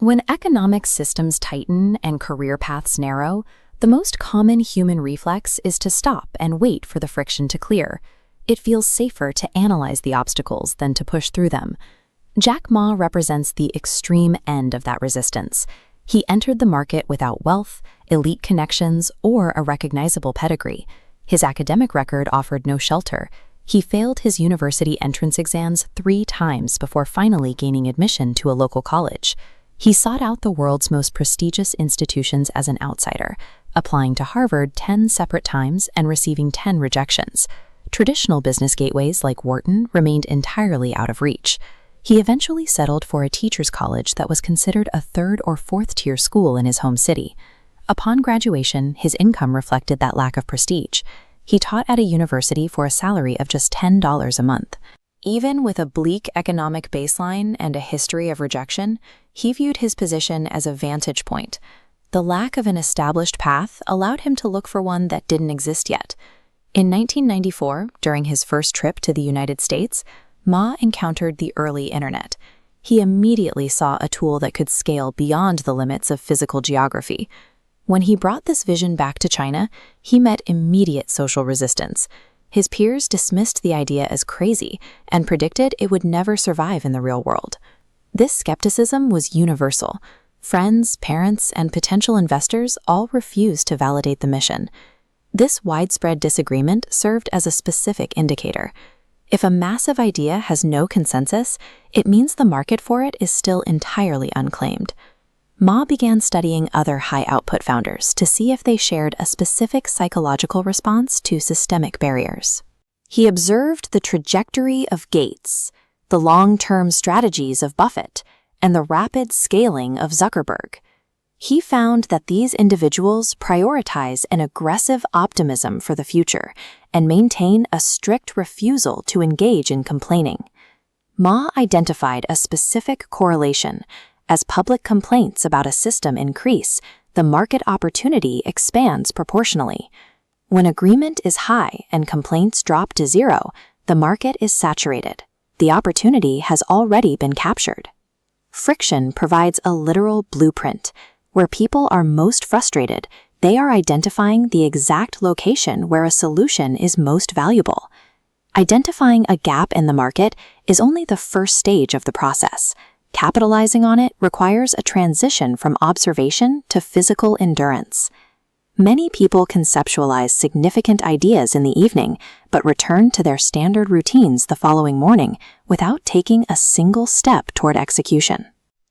When economic systems tighten and career paths narrow, the most common human reflex is to stop and wait for the friction to clear. It feels safer to analyze the obstacles than to push through them. Jack Ma represents the extreme end of that resistance. He entered the market without wealth, elite connections, or a recognizable pedigree. His academic record offered no shelter. He failed his university entrance exams 3 times before finally gaining admission to a local college. He sought out the world's most prestigious institutions as an outsider, applying to Harvard 10 separate times and receiving 10 rejections. Traditional business gateways like Wharton remained entirely out of reach. He eventually settled for a teacher's college that was considered a 3rd or 4th tier school in his home city. Upon graduation, his income reflected that lack of prestige. He taught at a university for a salary of just $10 a month. Even with a bleak economic baseline and a history of rejection, he viewed his position as a vantage point. The lack of an established path allowed him to look for one that didn't exist yet. In 1994, during his first trip to the United States, Ma encountered the early internet. He immediately saw a tool that could scale beyond the limits of physical geography. When he brought this vision back to China, he met immediate social resistance. His peers dismissed the idea as crazy and predicted it would never survive in the real world. This skepticism was universal. Friends, parents, and potential investors all refused to validate the mission. This widespread disagreement served as a specific indicator. If a massive idea has no consensus, it means the market for it is still entirely unclaimed. Ma began studying other high-output founders to see if they shared a specific psychological response to systemic barriers. He observed the trajectory of Gates, the long-term strategies of Buffett, and the rapid scaling of Zuckerberg. He found that these individuals prioritize an aggressive optimism for the future and maintain a strict refusal to engage in complaining. Ma identified a specific correlation. As public complaints about a system increase, the market opportunity expands proportionally. When agreement is high and complaints drop to 0, the market is saturated. The opportunity has already been captured. Friction provides a literal blueprint. Where people are most frustrated, they are identifying the exact location where a solution is most valuable. Identifying a gap in the market is only the first stage of the process. Capitalizing on it requires a transition from observation to physical endurance. Many people conceptualize significant ideas in the evening, but return to their standard routines the following morning without taking a single step toward execution.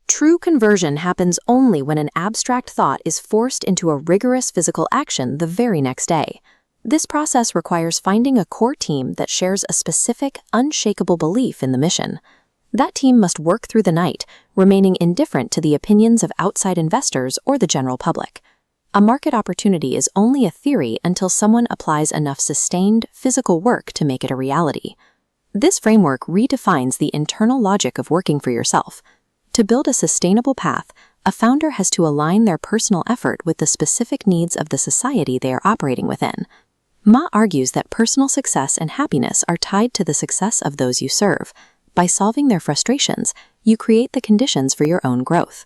True conversion happens only when an abstract thought is forced into a rigorous physical action the very next day. This process requires finding a core team that shares a specific, unshakable belief in the mission. That team must work through the night, remaining indifferent to the opinions of outside investors or the general public. A market opportunity is only a theory until someone applies enough sustained, physical work to make it a reality. This framework redefines the internal logic of working for yourself. To build a sustainable path, a founder has to align their personal effort with the specific needs of the society they are operating within. Ma argues that personal success and happiness are tied to the success of those you serve. By solving their frustrations, you create the conditions for your own growth.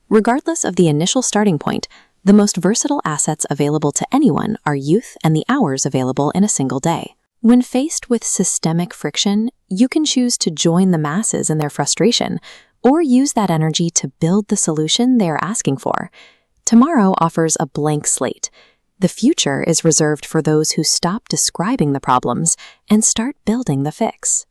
Regardless of the initial starting point, the most versatile assets available to anyone are youth and the hours available in a single day. When faced with systemic friction, you can choose to join the masses in their frustration, or use that energy to build the solution they are asking for. Tomorrow offers a blank slate. The future is reserved for those who stop describing the problems and start building the fix.